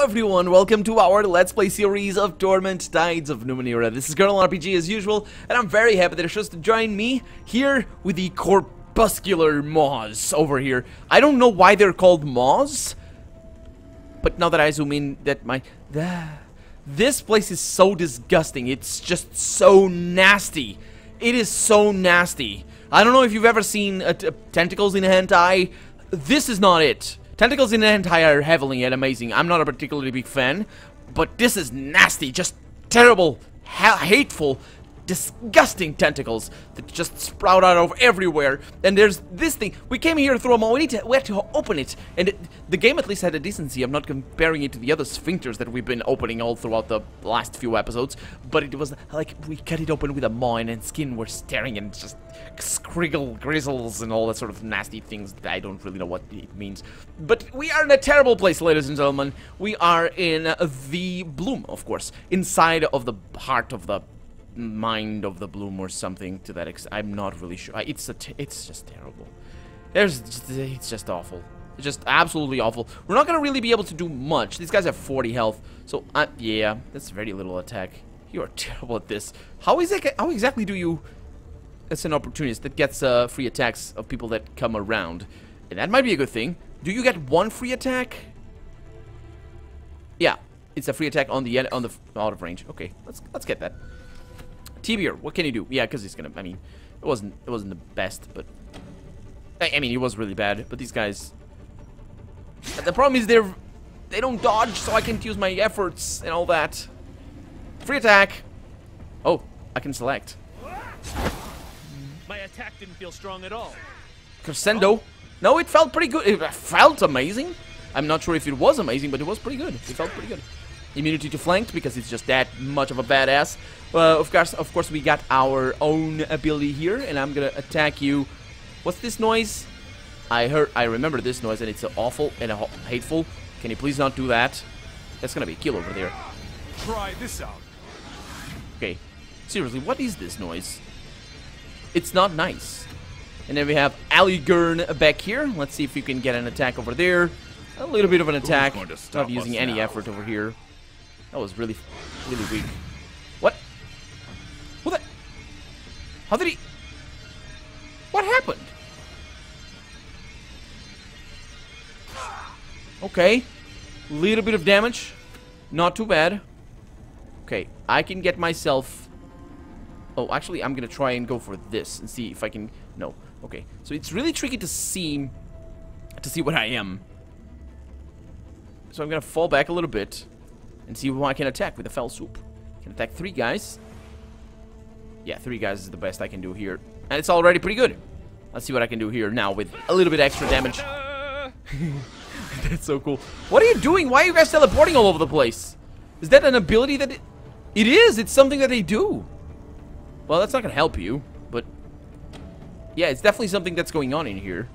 everyone, welcome to our Let's Play series of Torment Tides of Numenera. This is Colonel RPG as usual, and I'm very happy that you're supposed to join me here with the corpuscular maws over here. I don't know why they're called maws, but now that I zoom in, this place is so disgusting. It's just so nasty. It is so nasty. I don't know if you've ever seen tentacles in a hentai. This is not it. Tentacles in hentai are heavily and amazing. I'm not a particularly big fan, but this is nasty, just terrible, hateful, disgusting tentacles that just sprout out of everywhere. And there's this thing. We came here to throw them all. We had to open it. And the game at least had a decency. I'm not comparing it to the other Sphincters that we've been opening all throughout the last few episodes. But it was like we cut it open with a maw and skin were staring and just grizzles and all that sort of nasty things that I don't really know what it means. But we are in a terrible place, ladies and gentlemen. We are in the bloom, of course. Inside of the heart of the mind of the bloom or something to that extent. I'm not really sure. It's just terrible. It's just awful. It's just absolutely awful. We're not gonna really be able to do much. These guys have 40 health, so yeah, that's very little attack. You are terrible at this. How exactly do you? It's an opportunist that gets free attacks of people that come around, and that might be a good thing. Do you get one free attack? Yeah, it's a free attack on the out of range. Okay, let's get that. T-Beer, what can you do? Yeah, because he's gonna. I mean, it wasn't the best, but I mean, it was really bad. But these guys, the problem is they don't dodge, so I can't use my efforts and all that. Free attack. Oh, I can select. My attack didn't feel strong at all. Crescendo. No, it felt pretty good. It felt amazing. I'm not sure if it was amazing, but it was pretty good. It felt pretty good. Immunity to flanked because it's just that much of a badass. Of course, we got our own ability here, and I'm gonna attack you. What's this noise? I remember this noise, and it's awful and hateful. Can you please not do that? That's gonna be a kill over there. Try this out. Okay, seriously, what is this noise? It's not nice. And then we have Aligurn back here. Let's see if we can get an attack over there. A little bit of an attack. Not using any effort over here. That was really weak. What? Who the? How did he? What happened? Okay. Little bit of damage. Not too bad. Okay, I can get myself... Oh, actually, I'm gonna try and go for this and see if I can... No. Okay. So it's really tricky to see what I am. So I'm gonna fall back a little bit and see who I can attack with the fell swoop. Can attack 3 guys. Yeah, 3 guys is the best I can do here. And it's already pretty good. Let's see what I can do here now with a little bit extra damage. That's so cool. What are you doing? Why are you guys teleporting all over the place? Is that an ability that... It is! It's something that they do. Well, that's not gonna help you, but... Yeah, it's definitely something that's going on in here.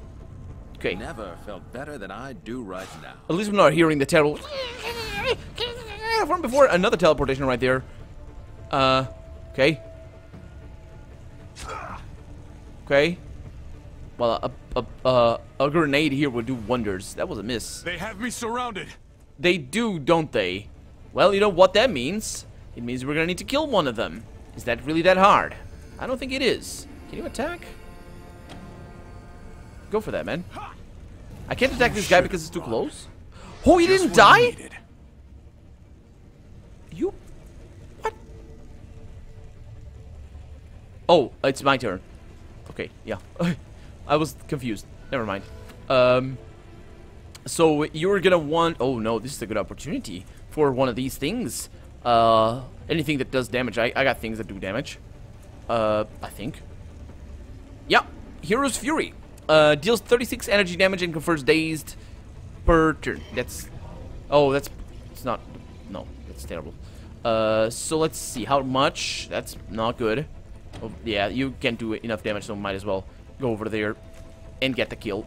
Okay. Never felt better than I do right now. At least I'm not hearing the terrible... From before, another teleportation right there. Okay. Okay. Well, a grenade here would do wonders. That was a miss. They have me surrounded. They do, don't they? Well, you know what that means? It means we're gonna need to kill one of them. Is that really that hard? I don't think it is. Can you attack? Go for that, man. I can't attack this guy because it's too close. Oh, he didn't die? You... What? Oh, it's my turn. Okay, yeah. I was confused. Never mind. So you're gonna want... Oh no, this is a good opportunity for one of these things. Anything that does damage. I got things that do damage. I think. Yeah. Hero's Fury. Deals 36 energy damage and confers dazed per turn. That's... Oh, that's... It's not... No, that's terrible. So let's see. How much? That's not good. Oh, yeah, you can't do enough damage, so might as well go over there and get the kill.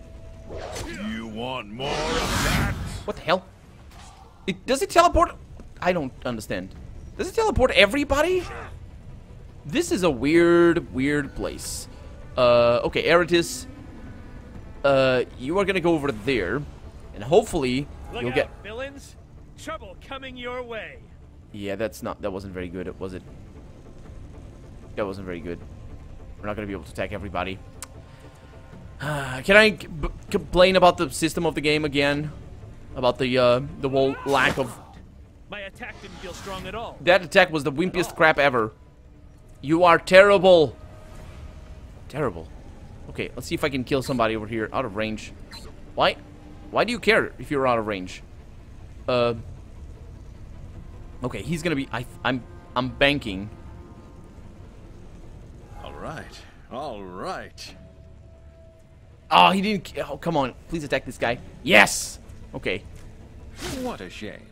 You want more of that? What the hell? Does it teleport? I don't understand. Does it teleport everybody? This is a weird place. Okay, Eratis. You are gonna go over there, and hopefully you'll get... Villains? Trouble coming your way. Yeah, that wasn't very good, was it? That wasn't very good. We're not gonna be able to attack everybody. Can I complain about the system of the game again? About the whole lack of... My attack didn't feel strong at all. That attack was the wimpiest crap ever. You are terrible. Terrible. Okay, let's see if I can kill somebody over here out of range. Why? Why do you care if you're out of range? Okay, he's gonna be... I'm banking. All right. All right. Oh, he didn't... Oh, come on. Please attack this guy. Yes! Okay. What a shame.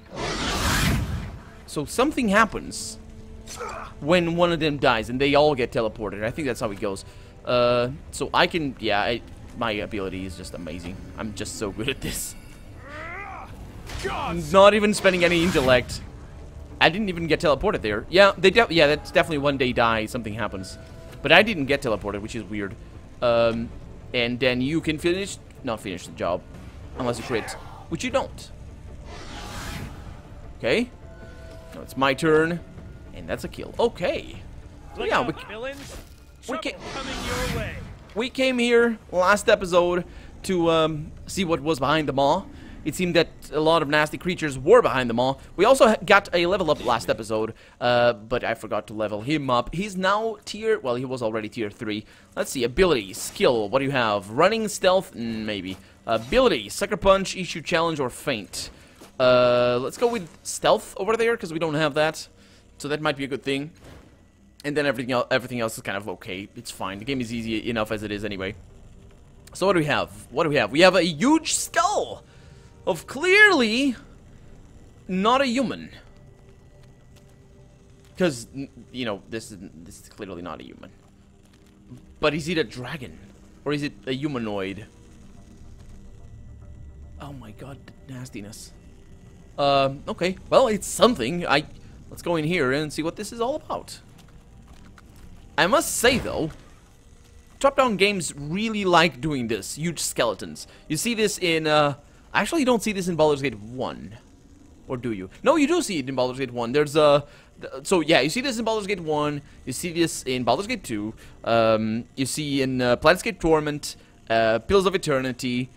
So something happens when one of them dies, and they all get teleported. I think that's how it goes. So I can... Yeah, my ability is just amazing. I'm just so good at this. Not even spending any intellect. I didn't even get teleported there. Yeah, yeah, that's definitely when they die, something happens. But I didn't get teleported, which is weird. And then you can not finish the job, unless you crit, which you don't. Okay. Now it's my turn, and that's a kill. Okay. So yeah, we came here last episode to see what was behind the maw. It seemed that a lot of nasty creatures were behind the maw. We also got a level up last episode, but I forgot to level him up. He's now well, he was already tier 3. Let's see, ability, skill, what do you have? Running, stealth, maybe. Ability, Sucker Punch, Issue Challenge, or Feint. Let's go with stealth over there, because we don't have that. So that might be a good thing. And then everything else is kind of okay. It's fine. The game is easy enough as it is anyway. So what do we have? What do we have? We have a huge skull of clearly not a human. Because, you know, this is clearly not a human. But is it a dragon? Or is it a humanoid? Oh my god, the nastiness. Okay. Well, it's something. Let's go in here and see what this is all about. I must say, though, top-down games really like doing this. Huge skeletons. You see this in, actually, you don't see this in Baldur's Gate 1. Or do you? No, you do see it in Baldur's Gate 1. There's a... So, yeah, you see this in Baldur's Gate 1. You see this in Baldur's Gate 2. You see in Planetscape Torment, Pillars of Eternity,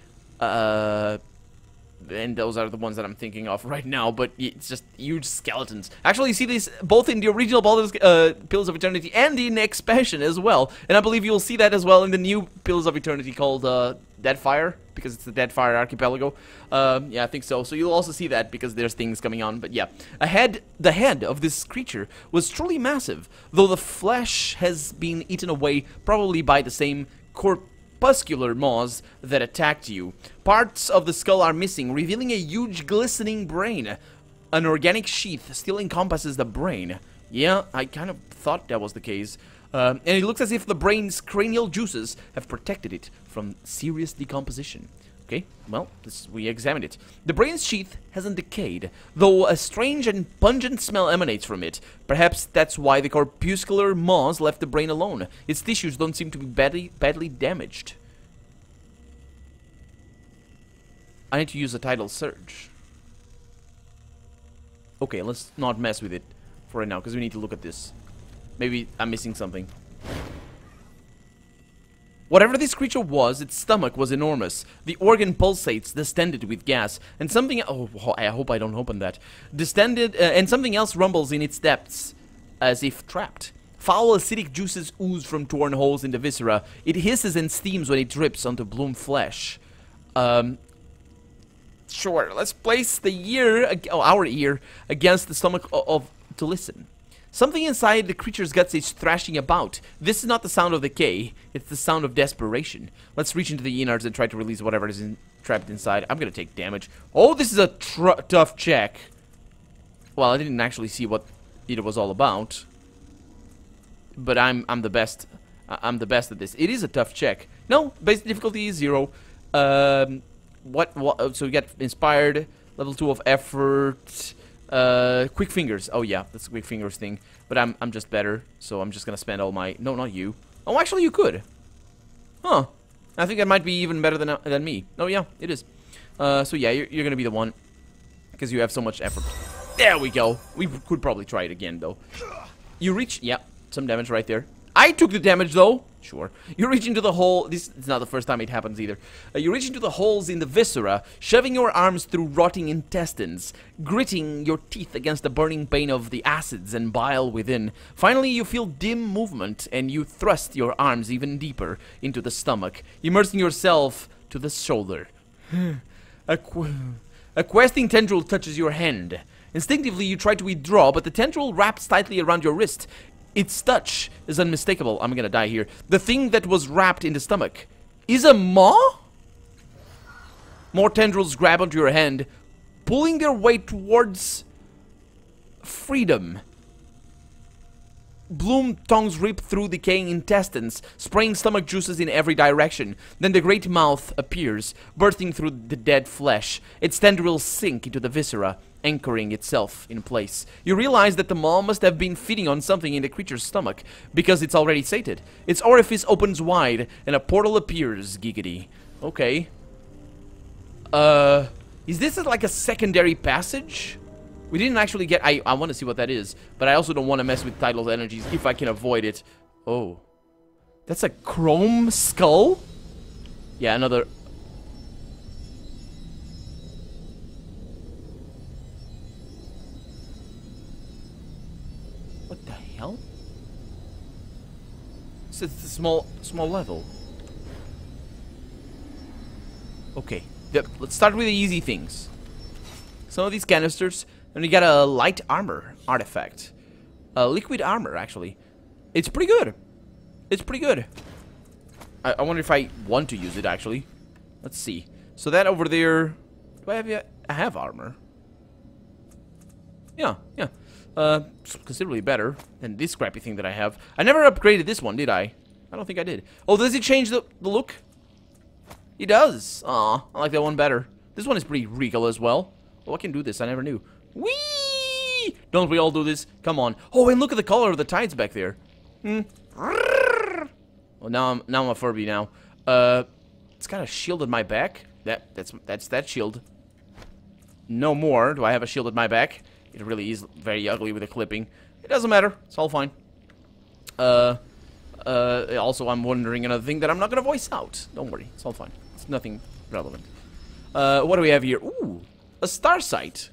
and those are the ones that I'm thinking of right now, but it's just huge skeletons. Actually, you see these both in the original Baldur's Pillars of Eternity and in expansion as well. And I believe you'll see that as well in the new Pillars of Eternity called Deadfire, because it's the Deadfire Archipelago. Yeah, I think so. So you'll also see that because there's things coming on. But yeah, the head of this creature was truly massive, though the flesh has been eaten away probably by the same corpuscular maws that attacked you. Parts of the skull are missing, revealing a huge glistening brain. An organic sheath still encompasses the brain. Yeah, I kind of thought that was the case. And it looks as if the brain's cranial juices have protected it from serious decomposition. Okay, well, we examined it. The brain's sheath hasn't decayed, though a strange and pungent smell emanates from it. Perhaps that's why the corpuscular maws left the brain alone. Its tissues don't seem to be badly damaged. I need to use a tidal surge. Okay, let's not mess with it for right now, because we need to look at this. Maybe I'm missing something. Whatever this creature was, its stomach was enormous. The organ pulsates, distended with gas, and something... Oh, I hope I don't open that. Distended, and something else rumbles in its depths, as if trapped. Foul acidic juices ooze from torn holes in the viscera. It hisses and steams when it drips onto bloom flesh. Sure, let's place our ear against the stomach to listen. Something inside the creature's guts is thrashing about. This is not the sound of decay, it's the sound of desperation. Let's reach into the innards and try to release whatever is trapped inside. I'm gonna take damage. Oh, this is a tough check. Well, I didn't actually see what it was all about. But I'm the best. I'm the best at this. It is a tough check. No, basic difficulty is 0. So we get inspired, level 2 of effort. Quick fingers. Oh yeah, that's a quick fingers thing. But I'm just better, so I'm just gonna spend all my... No, not you. Oh, actually you could. Huh. I think that might be even better than me. Oh yeah, it is. So yeah, you're gonna be the one. because you have so much effort. There we go. We could probably try it again, though. You reach... Yeah, some damage right there. I took the damage, though. Sure. You reach into the hole. This is not the first time it happens, either. You reach into the holes in the viscera, shoving your arms through rotting intestines, gritting your teeth against the burning pain of the acids and bile within. Finally, you feel dim movement, and you thrust your arms even deeper into the stomach, immersing yourself to the shoulder. A questing tendril touches your hand. Instinctively, you try to withdraw, but the tendril wraps tightly around your wrist. Its touch is unmistakable. I'm gonna die here. The thing that was wrapped in the stomach is a maw? More tendrils grab onto your hand, pulling their way towards freedom. Bloom tongues rip through decaying intestines, spraying stomach juices in every direction. Then the great mouth appears, bursting through the dead flesh. Its tendrils sink into the viscera, anchoring itself in place. You realize that the maw must have been feeding on something in the creature's stomach, because it's already sated. Its orifice opens wide, and a portal appears, giggity. Okay. Is this like a secondary passage? We didn't actually get... I want to see what that is, but I also don't want to mess with Tidal's energies if I can avoid it. Oh. That's a chrome skull? Yeah, another... What the hell? It's a small level. Okay. Let's start with the easy things. Some of these canisters... And we got a light armor artifact. Liquid armor, actually. It's pretty good. It's pretty good. I wonder if I want to use it, actually. Let's see. So that over there... Do I have yet? I have armor. Yeah. Considerably better than this crappy thing that I have. I never upgraded this one, did I? I don't think I did. Oh, does it change the look? It does. Aw, I like that one better. This one is pretty regal as well. Oh, I can do this. I never knew. Whee! Don't we all do this? Come on. Oh, and look at the color of the tides back there. Well, now I'm a Furby now. It's got a shield at my back. That's that shield. No more. Do I have a shield at my back? It really is very ugly with the clipping. It doesn't matter. It's all fine. Also, I'm wondering another thing that I'm not gonna voice out. Don't worry. It's all fine. It's nothing relevant. What do we have here? Ooh, a star sight.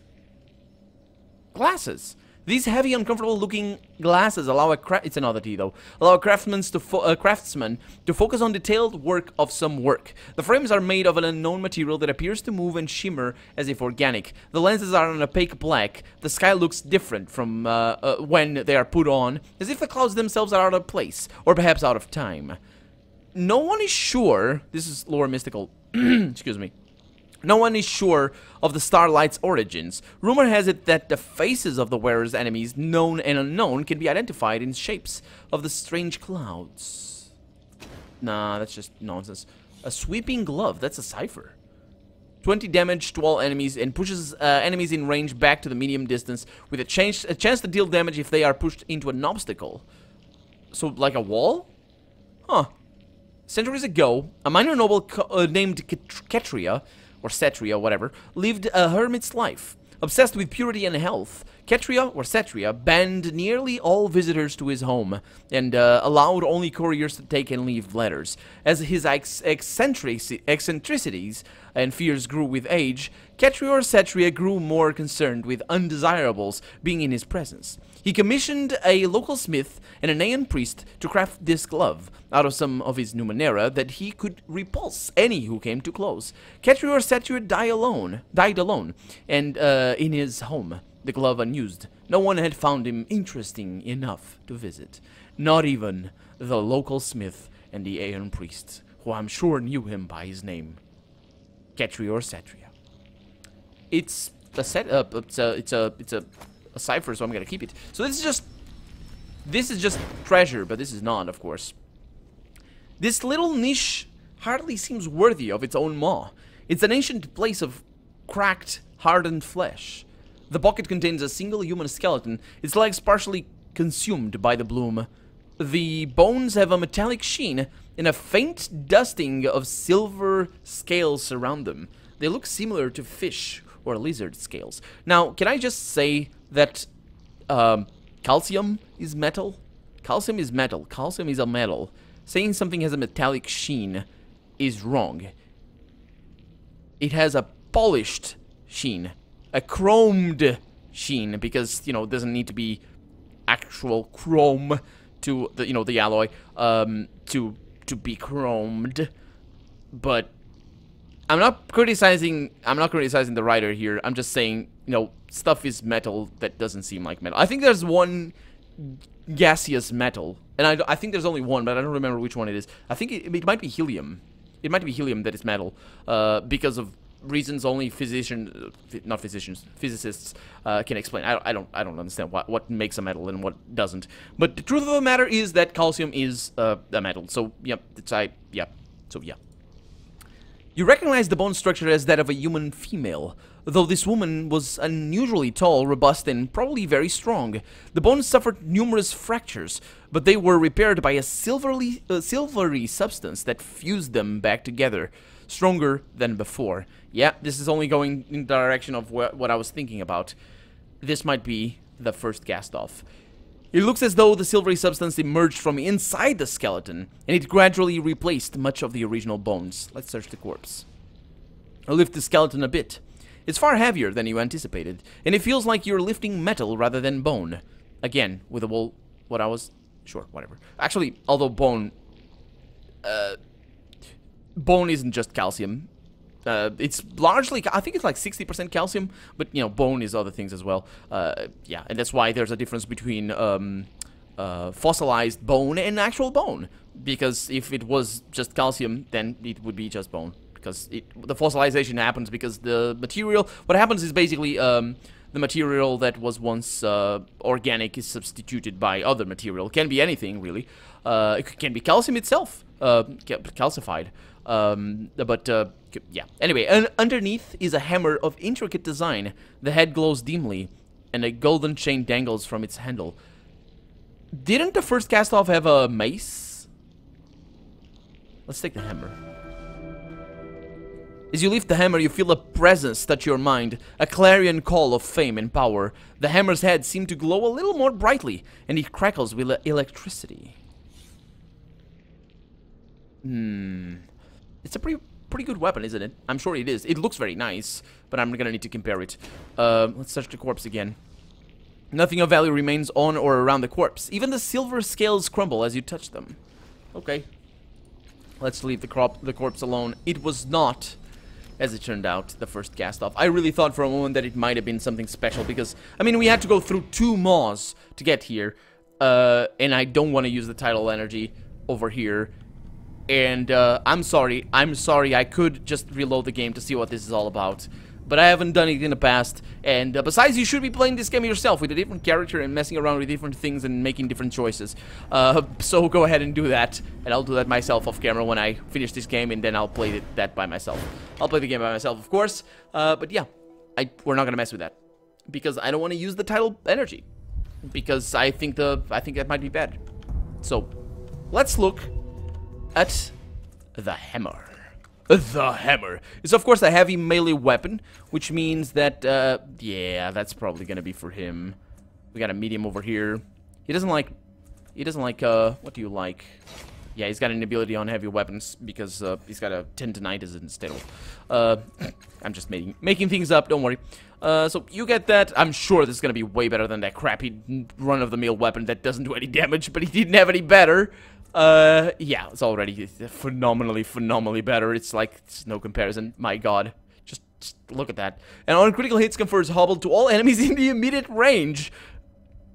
Glasses. These heavy, uncomfortable-looking glasses allow it's an oddity, though. Allow a craftsman to focus on detailed work of some work. The frames are made of an unknown material that appears to move and shimmer as if organic. The lenses are an opaque black. The sky looks different from when they are put on, as if the clouds themselves are out of place, or perhaps out of time. No one is sure. This is lore mystical. Excuse me. No one is sure of the starlight's origins. Rumor has it that the faces of the wearer's enemies, known and unknown, can be identified in shapes of the strange clouds. Nah, that's just nonsense. A sweeping glove, that's a cipher. 20 damage to all enemies and pushes enemies in range back to the medium distance with a chance to deal damage if they are pushed into an obstacle. So, like a wall? Huh. Centuries ago, a minor noble named Ketria, or Setria, whatever, lived a hermit's life. Obsessed with purity and health, Ketria, or Setria, banned nearly all visitors to his home, and allowed only couriers to take and leave letters. As his eccentricities and fears grew with age, Ketria or Setria grew more concerned with undesirables being in his presence. He commissioned a local smith and an Aeon priest to craft this glove out of some of his Numenera that he could repulse any who came too close. Ketria or Setria died alone, and in his home, the glove unused. No one had found him interesting enough to visit. Not even the local smith and the Aeon priest, who I'm sure knew him by his name. Ketria or Setria. It's a setup. It's a cipher, so I'm gonna keep it. So this is just treasure, but this is not, of course. This little niche hardly seems worthy of its own maw. It's an ancient place of cracked, hardened flesh. The bucket contains a single human skeleton, its legs partially consumed by the bloom. The bones have a metallic sheen, and a faint dusting of silver scales surround them. They look similar to fish or lizard scales. Now, can I just say that calcium is metal? Calcium is metal. Calcium is a metal. Saying something has a metallic sheen is wrong. It has a polished sheen. A chromed sheen, because, you know, it doesn't need to be actual chrome to the, you know, the alloy to be chromed. But I'm not criticizing the writer here. I'm just saying, you know, stuff is metal that doesn't seem like metal. I think there's one gaseous metal, and I think there's only one, but I don't remember which one it is. I think it might be helium. It might be helium that is metal, because of reasons only physicists can explain. I don't understand what makes a metal and what doesn't. But the truth of the matter is that calcium is a metal. So yeah, So yeah. You recognize the bone structure as that of a human female, though this woman was unusually tall, robust, and probably very strong. The bones suffered numerous fractures, but they were repaired by a silvery substance that fused them back together, stronger than before. Yeah, this is only going in the direction of what I was thinking about. This might be the first cast-off. It looks as though the silvery substance emerged from inside the skeleton, and it gradually replaced much of the original bones. Let's search the corpse. I'll lift the skeleton a bit. It's far heavier than you anticipated, and it feels like you're lifting metal rather than bone. Again, with a wool... what I was... sure, whatever. Actually, although bone... bone isn't just calcium. It's largely, I think it's like 60% calcium, but, you know, bone is other things as well. Yeah, and that's why there's a difference between fossilized bone and actual bone. Because if it was just calcium, then it would be just bone. Because the fossilization happens because the material, what happens is basically the material that was once organic is substituted by other material. It can be anything, really. It can be calcium itself, calcified. Yeah. Anyway, underneath is a hammer of intricate design. The head glows dimly, and a golden chain dangles from its handle. Didn't the first cast-off have a mace? Let's take the hammer. As you lift the hammer, you feel a presence touch your mind, a clarion call of fame and power. The hammer's head seems to glow a little more brightly, and it crackles with electricity. It's a pretty good weapon, isn't it? I'm sure it is. It looks very nice, but I'm gonna need to compare it. Let's search the corpse again. Nothing of value remains on or around the corpse. Even the silver scales crumble as you touch them. Okay. Let's leave the corpse alone. It was not, as it turned out, the first cast-off. I really thought for a moment that it might have been something special because, I mean, we had to go through 2 maws to get here. And I don't want to use the tidal energy over here. And I'm sorry, I could just reload the game to see what this is all about. But I haven't done it in the past, and besides, you should be playing this game yourself with a different character and messing around with different things and making different choices. So go ahead and do that, and I'll do that myself off camera when I finish this game, and then I'll play that by myself. I'll play the game by myself, of course, but yeah, we're not gonna mess with that. Because I don't want to use the tidal energy. Because I think that might be bad. So, let's look at the hammer. The hammer is, of course, a heavy melee weapon, which means that, yeah, that's probably gonna be for him. We got a medium over here. He doesn't like, what do you like? Yeah, he's got an ability on heavy weapons because he's got a tendinitis instead of. I'm just making things up. Don't worry. So you get that. I'm sure this is gonna be way better than that crappy run-of-the-mill weapon that doesn't do any damage, but he didn't have any better. Yeah, it's already phenomenally better. It's like, it's no comparison. My god. Just look at that. And on critical hits confers hobble to all enemies in the immediate range.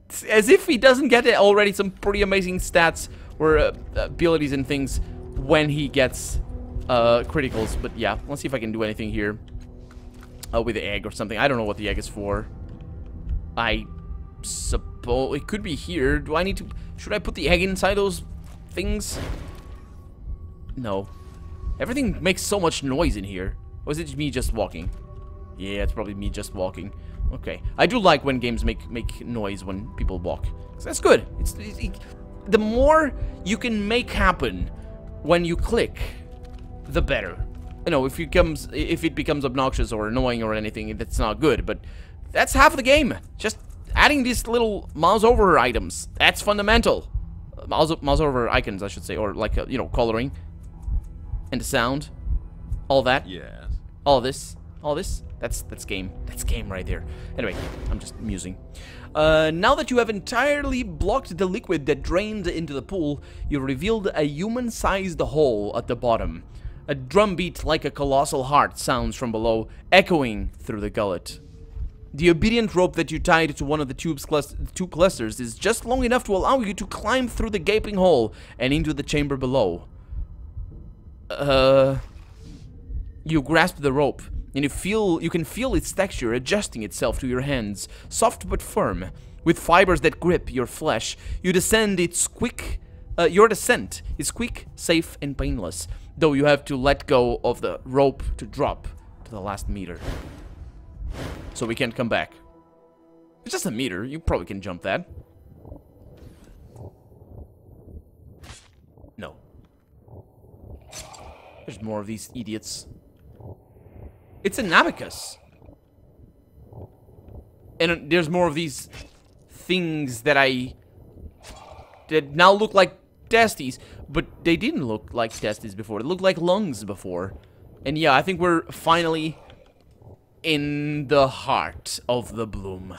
It's as if he doesn't get already some pretty amazing stats or abilities and things when he gets criticals. But yeah, let's see if I can do anything here with the egg or something. I don't know what the egg is for. I suppose it could be here. Do I need to... Should I put the egg inside those things? No. Everything makes so much noise in here. Or is it me just walking? Yeah, it's probably me just walking. Okay. I do like when games make noise when people walk. So that's good. The more you can make happen when you click, the better. You know, if it becomes obnoxious or annoying or anything, that's not good. But that's half of the game. Just adding these little mouse over items. That's fundamental. Mouse over icons, I should say, or like you know, coloring and the sound, all that. Yes. All this. That's game. That's game right there. Anyway, I'm just musing. Now that you have entirely blocked the liquid that drained into the pool, you've revealed a human-sized hole at the bottom. A drumbeat like a colossal heart sounds from below, echoing through the gullet. The obedient rope that you tied to one of the tube clusters is just long enough to allow you to climb through the gaping hole and into the chamber below. You grasp the rope, and you can feel its texture adjusting itself to your hands, soft but firm. With fibers that grip your flesh, your descent is quick, safe, and painless, though you have to let go of the rope to drop to the last meter. So we can't come back. It's just a meter, you probably can jump that. No. There's more of these idiots. It's an abacus. And there's more of these things that now look like testes, but they didn't look like testes before. They looked like lungs before. And yeah, I think we're finally in the heart of the bloom.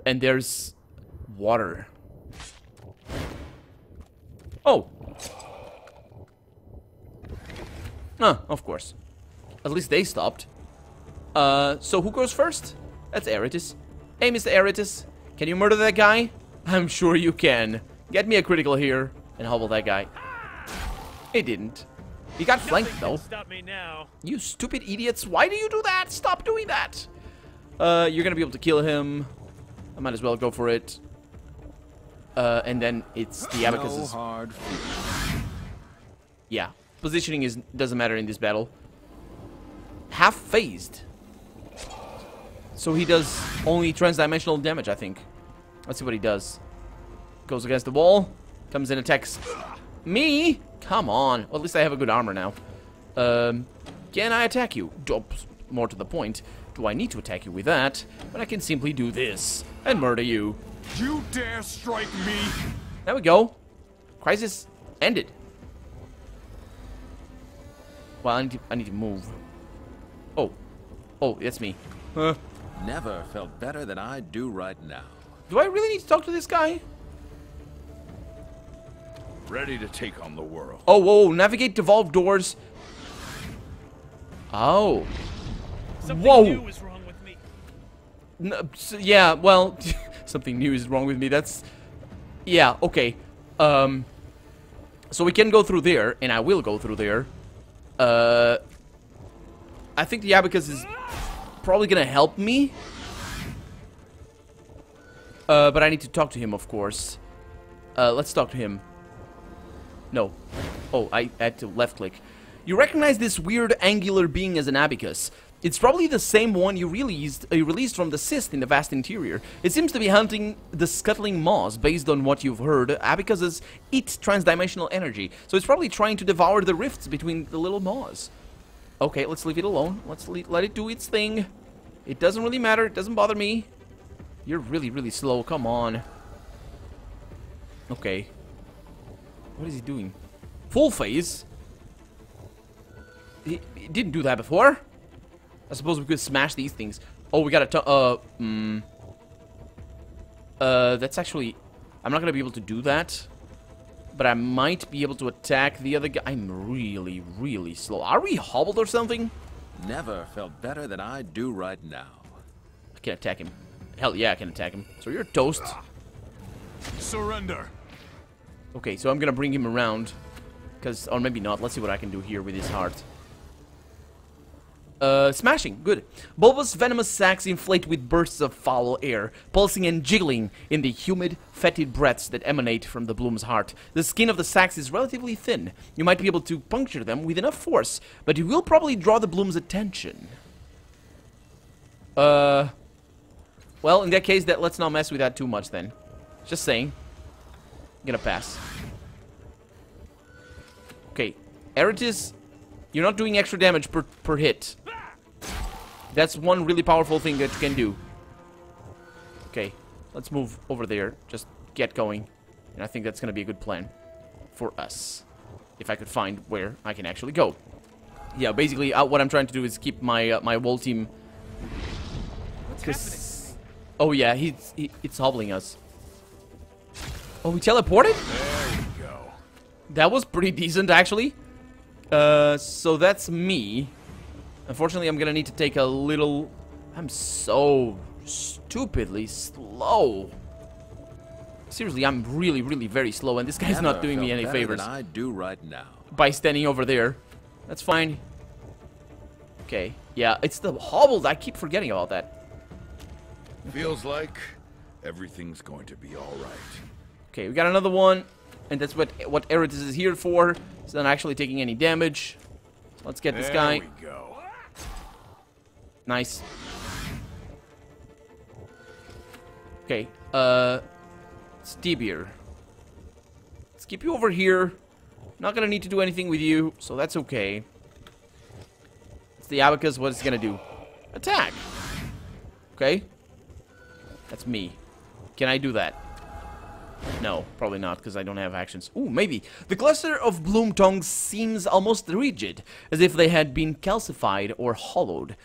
And there's water. Oh. Of course. At least they stopped. So who goes first? That's Eritis. Hey, Mr. Eritis. Can you murder that guy? I'm sure you can. Get me a critical here and hobble that guy. He didn't. He got flanked, though. Stop me now. You stupid idiots. Why do you do that? Stop doing that. You're gonna be able to kill him. I might as well go for it. And then it's the abacus. No hard feelings. Yeah. Positioning doesn't matter in this battle. Half phased. So he does only transdimensional damage, I think. Let's see what he does. Goes against the wall. Comes in, attacks me. Come on. Well, at least I have a good armor now. Can I attack you? More to the point, do I need to attack you with that? But I can simply do this and murder you. You dare strike me? There we go. Crisis ended. Well, I need to move. Oh, that's me. Never felt better than I do right now. Do I really need to talk to this guy? Ready to take on the world. Oh, whoa, navigate devolved doors. Oh. Something new is wrong with me. Yeah, well, something new is wrong with me. That's... Yeah, okay. So we can go through there, and I will go through there. I think the abacus is probably gonna help me. But I need to talk to him, of course. Let's talk to him. No. Oh, I had to left click. You recognize this weird angular being as an abacus. It's probably the same one you released from the cyst in the vast interior. It seems to be hunting the scuttling maws. Based on what you've heard, abacuses eat transdimensional energy, so it's probably trying to devour the rifts between the little maws. Okay, let's leave it alone. Let's let it do its thing. It doesn't really matter. It doesn't bother me. You're really, really slow. Come on. Okay. What is he doing? Full phase? He didn't do that before. I suppose we could smash these things. Oh, we gotta that's actually... I'm not gonna be able to do that. But I might be able to attack the other guy. I'm really, really slow. Are we hobbled or something? Never felt better than I do right now. I can attack him. Hell yeah, I can attack him. So you're toast. Surrender. Okay, so I'm gonna bring him around. Or maybe not. Let's see what I can do here with his heart. Smashing. Good. Bulbous, venomous sacs inflate with bursts of foul air, pulsing and jiggling in the humid, fetid breaths that emanate from the bloom's heart. The skin of the sacs is relatively thin. You might be able to puncture them with enough force, but you will probably draw the bloom's attention. Well, in that case, let's not mess with that too much then. Just saying. I'm gonna pass. Okay. Eritis, You're not doing extra damage per hit. That's one really powerful thing that you can do. Okay, let's move over there. Just get going. And I think that's going to be a good plan for us. If I could find where I can actually go. Yeah, basically, what I'm trying to do is keep my my whole team. What's happening? Oh yeah, it's hobbling us. Oh, we teleported? There we go. That was pretty decent, actually. So that's me. Unfortunately, I'm gonna need to take a little... I'm so stupidly slow. Seriously, I'm really, really very slow, and this guy's not doing me any favors. I do right now. By standing over there. That's fine. Okay. Yeah, it's the hobbles. I keep forgetting about that. Feels like everything's going to be all right. Okay, we got another one. And that's what Eritis is here for. He's not actually taking any damage. So let's get this guy. There we go. Nice. Okay, Steebier. Let's keep you over here. Not gonna need to do anything with you, so that's okay. It's the Abacus, what it's gonna do? Attack! Okay. That's me. Can I do that? No, probably not, because I don't have actions. Ooh, maybe. The cluster of bloom tongues seems almost rigid, as if they had been calcified or hollowed.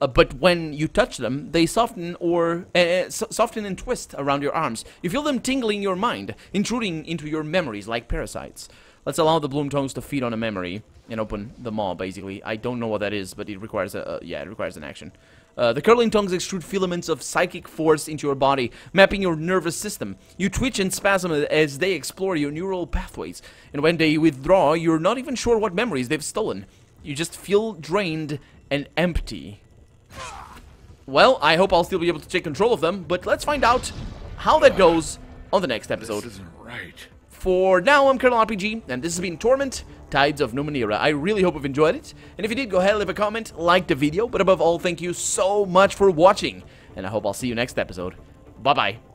But when you touch them, they soften or soften and twist around your arms. You feel them tingling your mind, intruding into your memories like parasites. Let's allow the bloom tongues to feed on a memory and open the maw, basically. I don't know what that is, but it requires it requires an action. The curling tongues extrude filaments of psychic force into your body, mapping your nervous system. You twitch and spasm as they explore your neural pathways. And when they withdraw, you're not even sure what memories they've stolen. You just feel drained and empty. Well, I hope I'll still be able to take control of them, but let's find out how that goes on the next episode. This isn't right. For now, I'm Colonel RPG, and this has been Torment, Tides of Numenera. I really hope you've enjoyed it, and if you did, go ahead and leave a comment, like the video, but above all, thank you so much for watching, and I hope I'll see you next episode. Bye-bye.